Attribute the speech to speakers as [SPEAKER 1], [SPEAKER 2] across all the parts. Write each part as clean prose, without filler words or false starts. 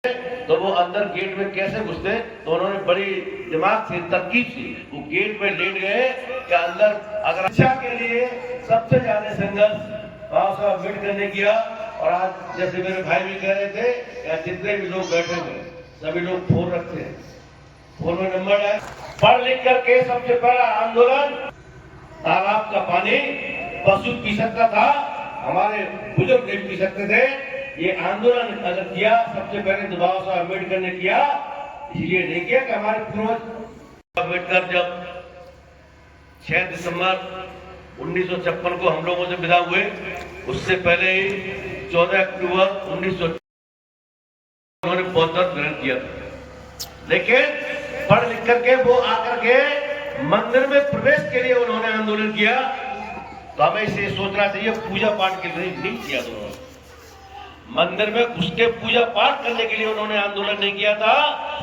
[SPEAKER 1] तो वो अंदर गेट में कैसे घुसते, तो उन्होंने बड़ी दिमाग से तरकीब से वो गेट में लेट गए कि अंदर अगर शिक्षा के लिए सबसे ज्यादा संघर्ष बाबा साहब अम्बेडकर ने किया। और आज जैसे मेरे भाई भी कह रहे थे कि जितने भी लोग बैठे हुए सभी लोग फोन रखते हैं, फोन में नंबर है। पढ़ लिख करके सबसे पहला आंदोलन तालाब का पानी पशु पी सकता था, हमारे बुजुर्ग नहीं पी सकते थे। ये आंदोलन अगर किया सबसे पहले तो बाबा साहब अम्बेडकर ने किया, इसलिए नहीं किया कि हमारे पूर्वज। अम्बेडकर जब 6 दिसंबर 1956 को हम लोगों से विदा हुए, उससे पहले ही 14 अक्टूबर 1900 उन्होंने बौद्ध धर्म ग्रहण किया था। लेकिन पढ़ लिख करके वो आकर के मंदिर में प्रवेश के लिए उन्होंने आंदोलन किया। तो हमें इसे सोचना चाहिए, पूजा पाठ के लिए नहीं किया था उन्होंने, मंदिर में घुस के पूजा पाठ करने के लिए उन्होंने आंदोलन नहीं किया था,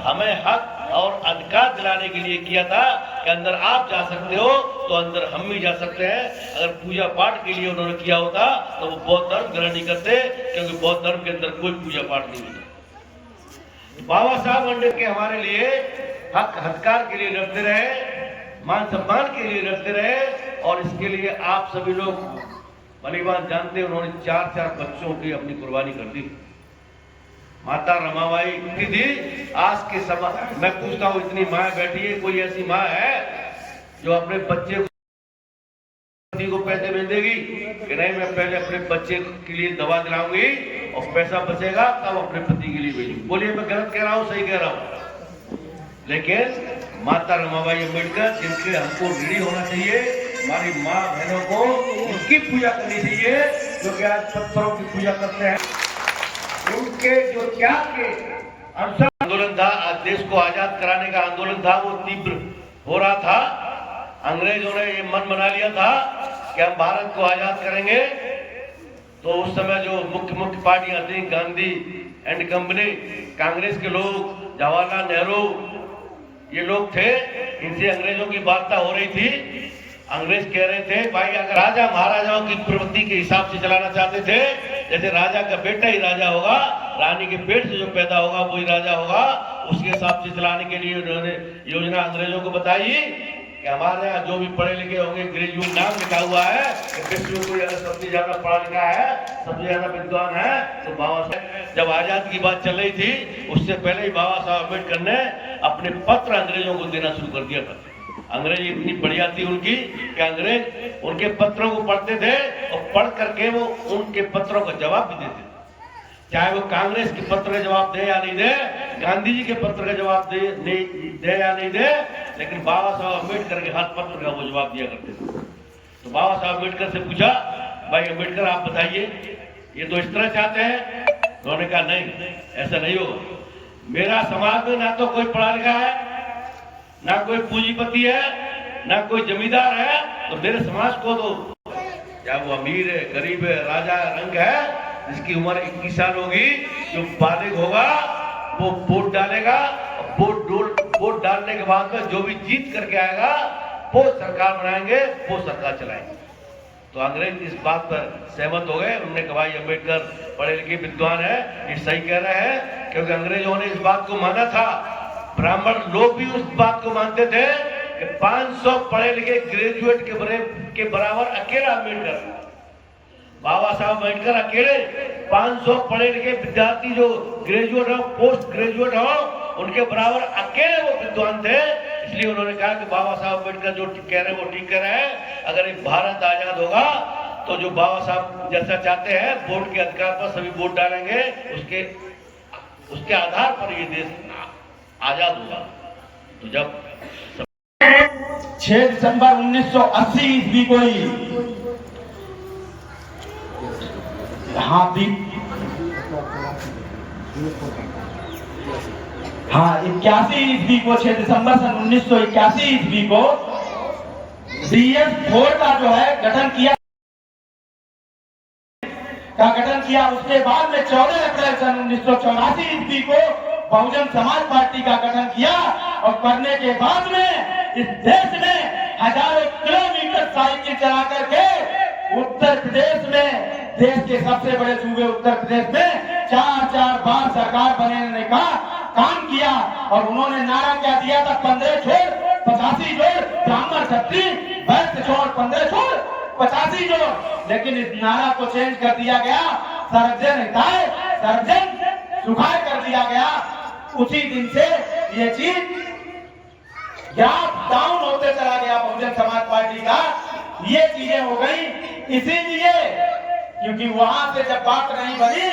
[SPEAKER 1] हमें हक और अधिकार दिलाने के लिए किया था कि अंदर आप जा सकते हो तो अंदर हम भी जा सकते हैं। अगर पूजा पाठ के लिए उन्होंने किया होता तो वो बौद्ध धर्म ग्रहण नहीं करते, क्योंकि बौद्ध धर्म के अंदर कोई पूजा पाठ नहीं होता। बाबा साहब अम्बेडकर के हमारे लिए हक अधिकार के लिए लड़ते रहे, मान सम्मान के लिए लड़ते रहे, और इसके लिए आप सभी लोग भलीभांति जानते हैं उन्होंने 4 बच्चों की अपनी कुर्बानी कर दी। माता रमाबाई की थी, आज के समय मैं पूछता हूँ इतनी माँ बैठी है, कोई ऐसी माँ है जो अपने बच्चे को पैसे भेज देगी कि नहीं मैं पहले अपने बच्चे के लिए दवा दिलाऊंगी और पैसा बचेगा तब अपने पति के लिए भेजूंगी। बोलिए मैं गलत कह रहा हूँ सही कह रहा हूँ? लेकिन माता रमाबाई अम्बेडकर जिनके हमको ऋणी होना चाहिए, हमारी माँ बहनों को उनकी पूजा करनी चाहिए जो कि आज पत्थरों की पूजा करते हैं। उनके जो त्याग के अवसर आंदोलन था, आज देश को आजाद कराने का आंदोलन था, वो तीव्र हो रहा था। अंग्रेजों ने ये मन बना लिया था कि हम भारत को आजाद करेंगे। तो उस समय जो मुख्य पार्टियां थी, गांधी एंड कंपनी, कांग्रेस के लोग, जवाहरलाल नेहरू, ये लोग थे, इनसे अंग्रेजों की वार्ता हो रही थी। अंग्रेज कह रहे थे भाई अगर राजा महाराजाओं की प्रवृत्ति के हिसाब से चलाना चाहते थे, जैसे राजा का बेटा ही राजा होगा, रानी के पेट से जो पैदा होगा वही राजा होगा, उसके हिसाब से चलाने के लिए उन्होंने योजना अंग्रेजों को बताई कि हमारे यहाँ जो भी पढ़े लिखे होंगे, ग्रेजुएट नाम लिखा हुआ है, विश्व में कोई अगर सबसे ज्यादा पढ़ा लिखा है, सबसे ज्यादा विद्वान है तो बाबा साहब। जब आजाद की बात चल रही थी उससे पहले ही बाबा साहब अम्बेडकर ने अपने पत्र अंग्रेजों को देना शुरू कर दिया था। अंग्रेज इतनी बढ़िया थी उनकी कि अंग्रेज उनके पत्रों को पढ़ते थे और पढ़ करके वो उनके पत्रों का जवाब भी देते थे, चाहे वो कांग्रेस के पत्र का जवाब दे या नहीं दे, गांधी जी के पत्र का जवाब दे या नहीं दे, लेकिन बाबा साहब अम्बेडकर के हर पत्र का वो जवाब दिया करते थे। तो बाबा साहब अम्बेडकर से पूछा, भाई अम्बेडकर आप बताइए ये तो इस तरह चाहते हैं? उन्होंने कहा नहीं, ऐसा नहीं होगा। मेरा समाज में ना तो कोई पढ़ा लिखा है, ना कोई पूंजीपति है, ना कोई जमींदार है, तो मेरे समाज को तो चाहे वो अमीर है, गरीब है, राजा रंग है, जिसकी उम्र 21 साल होगी, जो बालिग होगा वो वोट डालेगा, वोट डालने के बाद में जो भी जीत करके आएगा वो सरकार बनाएंगे, वो सरकार चलाएंगे। तो अंग्रेज इस बात पर सहमत हो गए। उन्होंने कहा भाई अम्बेडकर पढ़े लिखे विद्वान है, ये सही कह रहे हैं, क्योंकि अंग्रेजों ने इस बात को माना था, ब्राह्मण लोग भी उस बात को मानते थे कि 500 पढ़े लिखे ग्रेजुएट के बराबर अकेला अम्बेडकर, बाबा साहब अम्बेडकर अकेले 500 पढ़े लिखे विद्यार्थी जो ग्रेजुएट हो, पोस्ट ग्रेजुएट हो, उनके बराबर अकेले वो विद्वान थे। इसलिए उन्होंने कहा कि बाबा साहब अम्बेडकर जो कह रहे हैं वो ठीक कह रहे हैं। अगर एक भारत आजाद होगा तो जो बाबा साहब जैसा चाहते हैं वोट के अधिकार पर सभी वोट डालेंगे, उसके आधार पर ये देश आजाद होगा। तो जब
[SPEAKER 2] 6 दिसंबर 1980 ईस्वी को ही हाँ 81 ईस्वी को 6 दिसंबर सन 1981 ईस्वी को DS4 का जो है गठन किया। उसके बाद में 14 अप्रैल सन 1984 ईस्वी को बहुजन समाज पार्टी का गठन किया, और करने के बाद में इस देश में हजारों किलोमीटर साइकिल चला करके उत्तर प्रदेश में देश के सबसे बड़े सूबे उत्तर प्रदेश में 4 बार सरकार बनाने का काम किया। और उन्होंने नारा क्या दिया था, 15 छोड़ 85 जोड़, ब्राह्मण क्षत्रिय वैश्य छोड़ 15 छोड़ 85 जोड़। लेकिन इस नारा को चेंज कर दिया गया, सर्वजन हिताय सर्वजन सुखाय कर दिया गया। उसी दिन से ये चीज ग्राफ डाउन होते चला गया बहुजन समाज पार्टी का। ये चीजें हो गई इसीलिए क्योंकि वहां से जब बात नहीं बनी,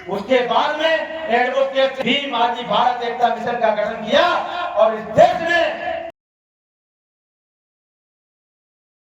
[SPEAKER 2] उसके बाद में एडवोकेट भीम आदि भारत एकता मिशन का गठन किया और इस देश में